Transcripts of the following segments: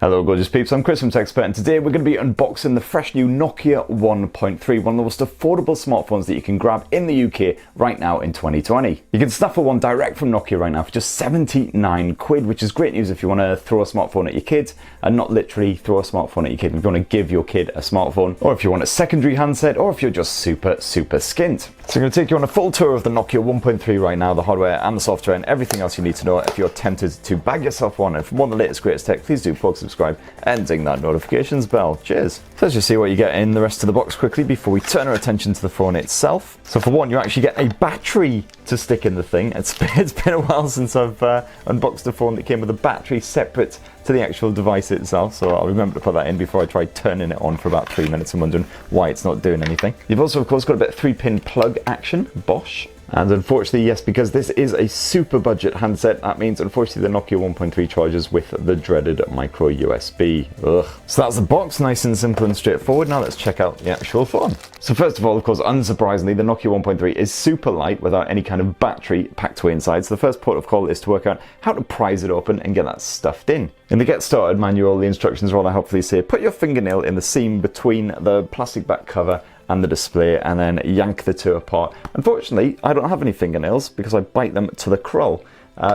Hello gorgeous peeps, I'm Chris from TechExpert, and today we're going to be unboxing the fresh new Nokia 1.3, one of the most affordable smartphones that you can grab in the UK right now in 2020. You can snaffle one direct from Nokia right now for just 79 quid, which is great news if you want to throw a smartphone at your kids, and not literally throw a smartphone at your kid, if you want to give your kid a smartphone, or if you want a secondary handset, or if you're just super skint. So I'm going to take you on a full tour of the Nokia 1.3 right now, the hardware and the software and everything else you need to know if you're tempted to bag yourself one. And for more of the latest greatest tech, please do subscribe and ding that notifications bell. Cheers. So let's just see what you get in the rest of the box quickly before we turn our attention to the phone itself. So for one, you actually get a battery to stick in the thing. It's been a while since I've unboxed a phone that came with a battery separate to the actual device itself, so I'll remember to put that in before I try turning it on for about 3 minutes and wondering why it's not doing anything. You've also of course got a bit of 3-pin plug action, Bosch. And unfortunately, yes, because this is a super budget handset, that means unfortunately the Nokia 1.3 charges with the dreaded micro USB. Ugh. So that's the box, nice and simple and straightforward. Now let's check out the actual phone. So first of all, of course, unsurprisingly, the Nokia 1.3 is super light without any kind of battery packed away inside. So the first port of call is to work out how to prise it open and get that stuffed in. In the Get Started manual, the instructions rather helpfully say, put your fingernail in the seam between the plastic back cover and the display, and then yank the two apart. Unfortunately, I don't have any fingernails because I bite them to the curl.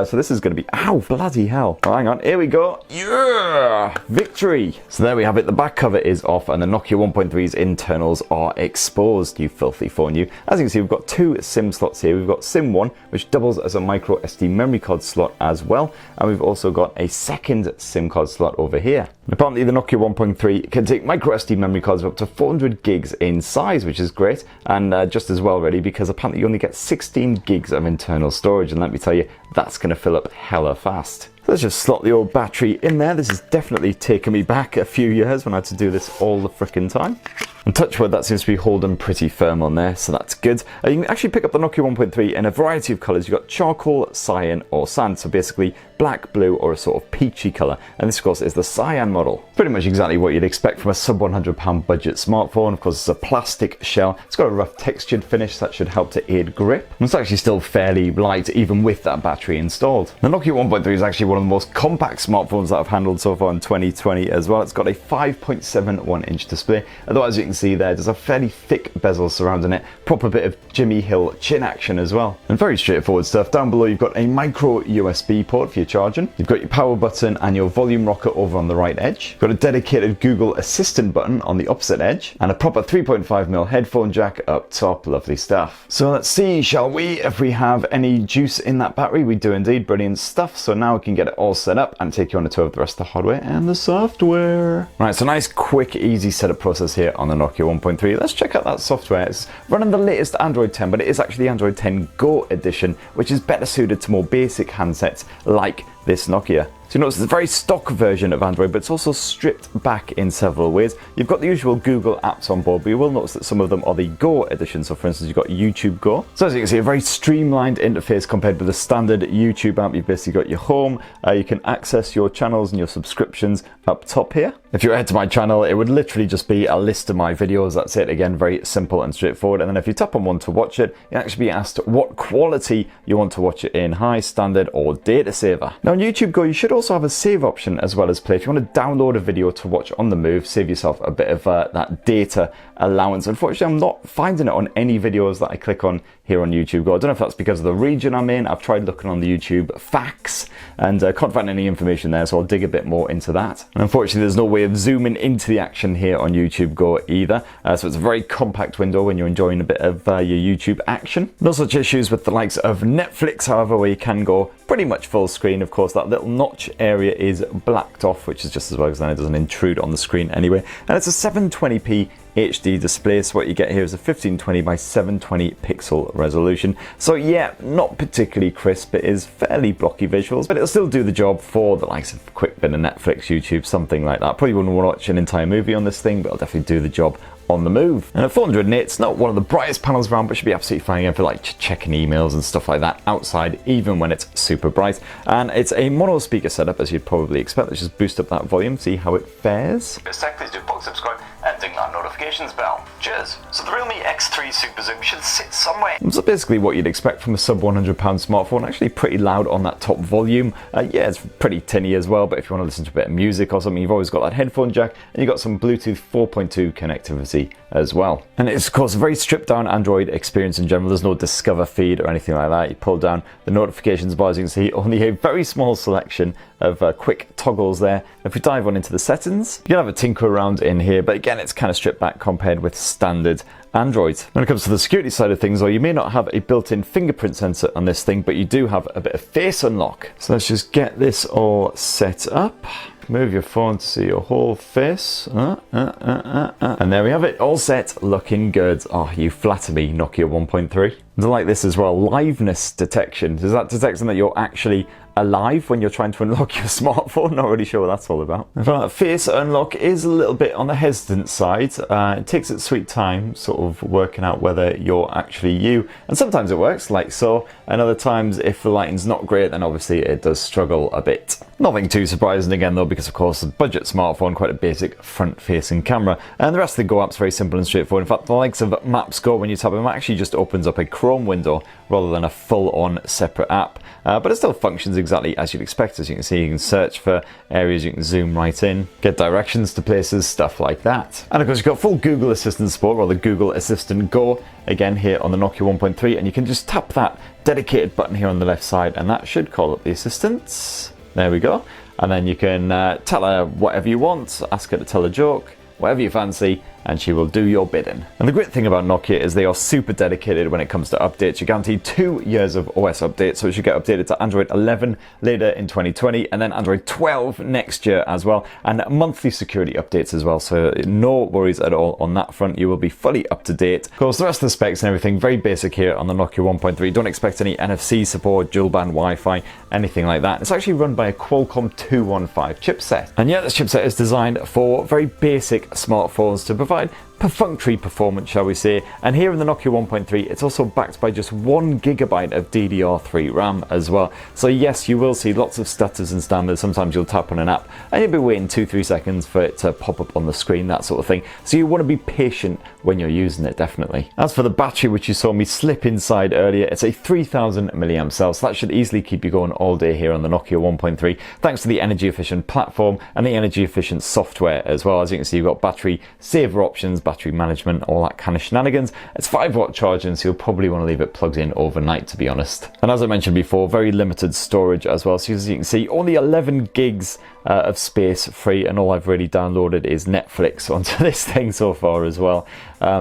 So this is going to be, ow, bloody hell. Oh, hang on, here we go. Yeah, victory. So there we have it. The back cover is off and the Nokia 1.3's internals are exposed, you filthy phone you. As you can see, we've got two SIM slots here. We've got SIM 1, which doubles as a micro SD memory card slot as well. And we've also got a second SIM card slot over here. And apparently the Nokia 1.3 can take micro SD memory cards of up to 400 gigs in size, which is great. And just as well really, because apparently you only get 16 gigs of internal storage. And let me tell you, that's going to fill up hella fast. So let's just slot the old battery in there. This has definitely taken me back a few years when I had to do this all the frickin' time. And touch wood, that seems to be holding pretty firm on there, so that's good. You can actually pick up the Nokia 1.3 in a variety of colours. You've got charcoal, cyan or sand, so basically black, blue or a sort of peachy colour. And this of course is the cyan model. Pretty much exactly what you'd expect from a sub £100 budget smartphone. Of course it's a plastic shell. It's got a rough textured finish that should help to aid grip. And it's actually still fairly light even with that battery installed. The Nokia 1.3 is actually one of the most compact smartphones that I've handled so far in 2020 as well. It's got a 5.71 inch display, although as you can see there's a fairly thick bezel surrounding it, proper bit of Jimmy Hill chin action as well. And very straightforward stuff. Down below you've got a micro USB port for your charging. You've got your power button and your volume rocker over on the right edge. You've got a dedicated Google Assistant button on the opposite edge, and a proper 3.5mm headphone jack up top. Lovely stuff. So let's see, shall we, if we have any juice in that battery. We do indeed, brilliant stuff. So now we can get it all set up and take you on a tour of the rest of the hardware and the software. Right, so nice, quick, easy setup process here on the Nokia 1.3. Let's check out that software. It's running the latest Android 10, but it is actually the Android 10 Go edition, which is better suited to more basic handsets like this Nokia. So you notice it's a very stock version of Android, but it's also stripped back in several ways. You've got the usual Google apps on board, but you will notice that some of them are the Go edition. So for instance, you've got YouTube Go. So as you can see, a very streamlined interface compared with the standard YouTube app. You've basically got your home. You can access your channels and your subscriptions up top here. If you head to my channel, it would literally just be a list of my videos. That's it. Again, very simple and straightforward. And then if you tap on one to watch it, you actually be asked what quality you want to watch it in, high, standard, or data saver. Now on YouTube Go, you should also have a save option as well as play. If you want to download a video to watch on the move, save yourself a bit of that data allowance. Unfortunately, I'm not finding it on any videos that I click on here on YouTube Go. I don't know if that's because of the region I'm in. I've tried looking on the YouTube facts and can't find any information there, so I'll dig a bit more into that. And unfortunately, there's no way of zooming into the action here on YouTube Go either. So it's a very compact window when you're enjoying a bit of your YouTube action. No such issues with the likes of Netflix, however, where you can go pretty much full screen. Of course, that little notch area is blacked off, which is just as well because then it doesn't intrude on the screen anyway. And it's a 720p HD display, so what you get here is a 1520 by 720 pixel resolution. So yeah, not particularly crisp, it is fairly blocky visuals, but it'll still do the job for the likes of a quick bit of Netflix, YouTube, something like that. Probably wouldn't watch an entire movie on this thing, but it'll definitely do the job on the move. And at 400 nits, not one of the brightest panels around, but should be absolutely fine again for like checking emails and stuff like that outside, even when it's super bright. And it's a mono speaker setup, as you'd probably expect. Let's just boost up that volume, see how it fares. Please do subscribe and ding that that notifications bell. Cheers. So the Realme X3 Super Zoom should sit somewhere. So basically what you'd expect from a sub £100 smartphone, actually pretty loud on that top volume. Yeah, it's pretty tinny as well, but if you want to listen to a bit of music or something, you've always got that headphone jack, and you've got some Bluetooth 4.2 connectivity as well. And it's of course a very stripped down Android experience in general. There's no Discover feed or anything like that. You pull down the notifications bar, as you can see, only a very small selection of quick toggles there. If we dive on into the settings, you can have a tinker around in here, but again, it's kind of stripped back compared with standard Android. When it comes to the security side of things, though, you may not have a built-in fingerprint sensor on this thing, but you do have a bit of face unlock. So let's just get this all set up. Move your phone to see your whole face. And there we have it, all set, looking good. Oh, you flatter me, Nokia 1.3. I like this as well, liveness detection. Does that detect that you're actually alive when you're trying to unlock your smartphone? Not really sure what that's all about. In fact, face unlock is a little bit on the hesitant side. It takes its sweet time sort of working out whether you're actually you. And sometimes it works, like so. And other times, if the lighting's not great, then obviously it does struggle a bit. Nothing too surprising again though, because of course, a budget smartphone, quite a basic front-facing camera. And the rest of the Go app's very simple and straightforward. In fact, the likes of Maps Go, when you tap them, actually just opens up a Chrome window rather than a full-on separate app. But it still functions exactly as you'd expect. As you can see, you can search for areas, you can zoom right in, get directions to places, stuff like that. And of course, you've got full Google Assistant support, or the Google Assistant Go, again here on the Nokia 1.3, and you can just tap that dedicated button here on the left side, and that should call up the assistants. There we go. And then you can tell her whatever you want, ask her to tell a joke, whatever you fancy, and she will do your bidding. And the great thing about Nokia is they are super dedicated when it comes to updates. You're guaranteed 2 years of OS updates, so it should get updated to Android 11 later in 2020, and then Android 12 next year as well, and monthly security updates as well, so no worries at all on that front. You will be fully up to date. Of course, the rest of the specs and everything, very basic here on the Nokia 1.3. Don't expect any NFC support, dual band Wi-Fi, anything like that. It's actually run by a Qualcomm 215 chipset. And yeah, this chipset is designed for very basic smartphones to provide perfunctory performance, shall we say. And here in the Nokia 1.3, it's also backed by just 1 GB of DDR3 RAM as well. So yes, you will see lots of stutters and stammers. Sometimes you'll tap on an app and you'll be waiting 2-3 seconds for it to pop up on the screen, that sort of thing. So you want to be patient when you're using it, definitely. As for the battery, which you saw me slip inside earlier, it's a 3000 mAh cell, so that should easily keep you going all day here on the Nokia 1.3, thanks to the energy efficient platform and the energy efficient software as well. As you can see, you've got battery saver options, battery management, all that kind of shenanigans. It's 5-watt charging, so you'll probably want to leave it plugged in overnight, to be honest. And as I mentioned before, very limited storage as well. So as you can see, only 11 gigs of space free, and all I've really downloaded is Netflix onto this thing so far as well.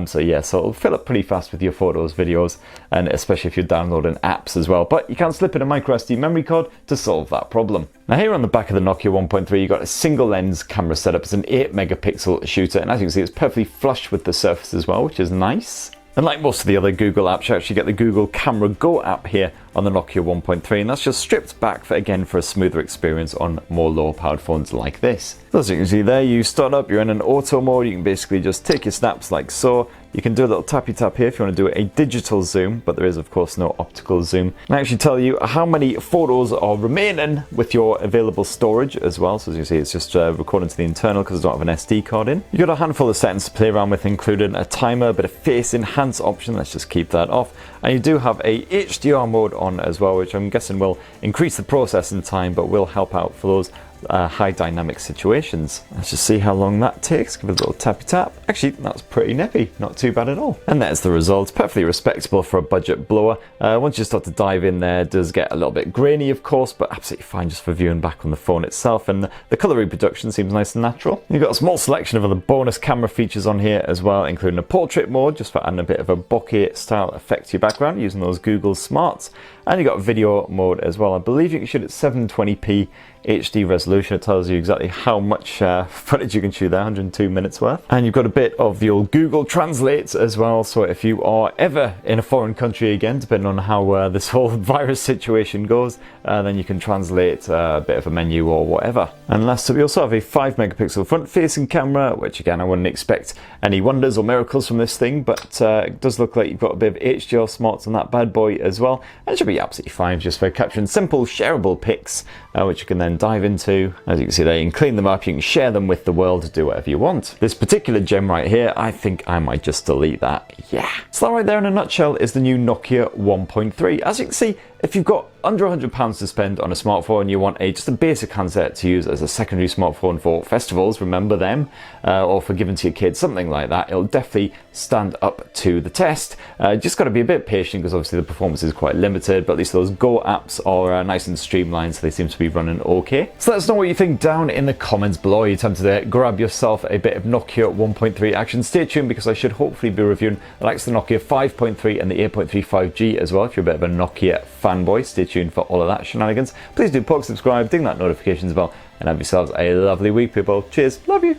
So yeah, so it'll fill up pretty fast with your photos, videos, and especially if you're downloading apps as well. But you can slip in a micro SD memory card to solve that problem. Now here on the back of the Nokia 1.3, you've got a single lens camera setup. It's an 8 megapixel shooter, and as you can see, it's perfectly flush with the surface as well, which is nice. And like most of the other Google apps, you actually get the Google Camera Go app here on the Nokia 1.3, and that's just stripped back for a smoother experience on more low-powered phones like this. So as you can see there, you start up, you're in an auto mode, you can basically just take your snaps like so. You can do a little tappy tap here if you want to do a digital zoom, but there is of course no optical zoom. And I actually tell you how many photos are remaining with your available storage as well. So as you see, it's just recording to the internal because I don't have an SD card in. You've got a handful of settings to play around with, including a timer, a bit of face enhance option. Let's just keep that off. And you do have a HDR mode on as well, which I'm guessing will increase the processing time, but will help out for those high dynamic situations. Let's just see how long that takes. Give it a little tappy tap. Actually, that's pretty nippy, not too bad at all. And there's the result. Perfectly respectable for a budget blower. Once you start to dive in there, it does get a little bit grainy, of course, but absolutely fine just for viewing back on the phone itself. And the color reproduction seems nice and natural. You've got a small selection of other bonus camera features on here as well, including a portrait mode, just for adding a bit of a bokeh style effect to your background using those Google Smarts. And you've got video mode as well. I believe you can shoot at 720p HD resolution. It tells you exactly how much footage you can shoot there, 102 minutes worth. And you've got a bit of the old Google Translate as well, so if you are ever in a foreign country again, depending on how this whole virus situation goes, then you can translate a bit of a menu or whatever. And last up, we also have a 5 megapixel front facing camera, which again, I wouldn't expect any wonders or miracles from this thing, but it does look like you've got a bit of HDR smarts on that bad boy as well. And it should be be absolutely fine just for capturing simple shareable pics, which you can then dive into. As you can see there, you can clean them up, you can share them with the world, do whatever you want. This particular gem right here, I think I might just delete that. Yeah. So that right there in a nutshell is the new Nokia 1.3. As you can see, if you've got under £100 to spend on a smartphone, you want just a basic handset to use as a secondary smartphone for festivals, remember them, or for giving to your kids, something like that, it'll definitely stand up to the test. Just got to be a bit patient because obviously the performance is quite limited, but at least those Go apps are nice and streamlined, so they seem to be running okay. So let us know what you think down in the comments below. You time to grab yourself a bit of Nokia 1.3 action. Stay tuned because I should hopefully be reviewing the likes of the Nokia 5.3 and the 8.3 5G as well. If you're a bit of a Nokia fanboy, stay tuned for all of that shenanigans. Please do poke, subscribe, ding that notifications bell, and have yourselves a lovely week, people. Cheers, love you.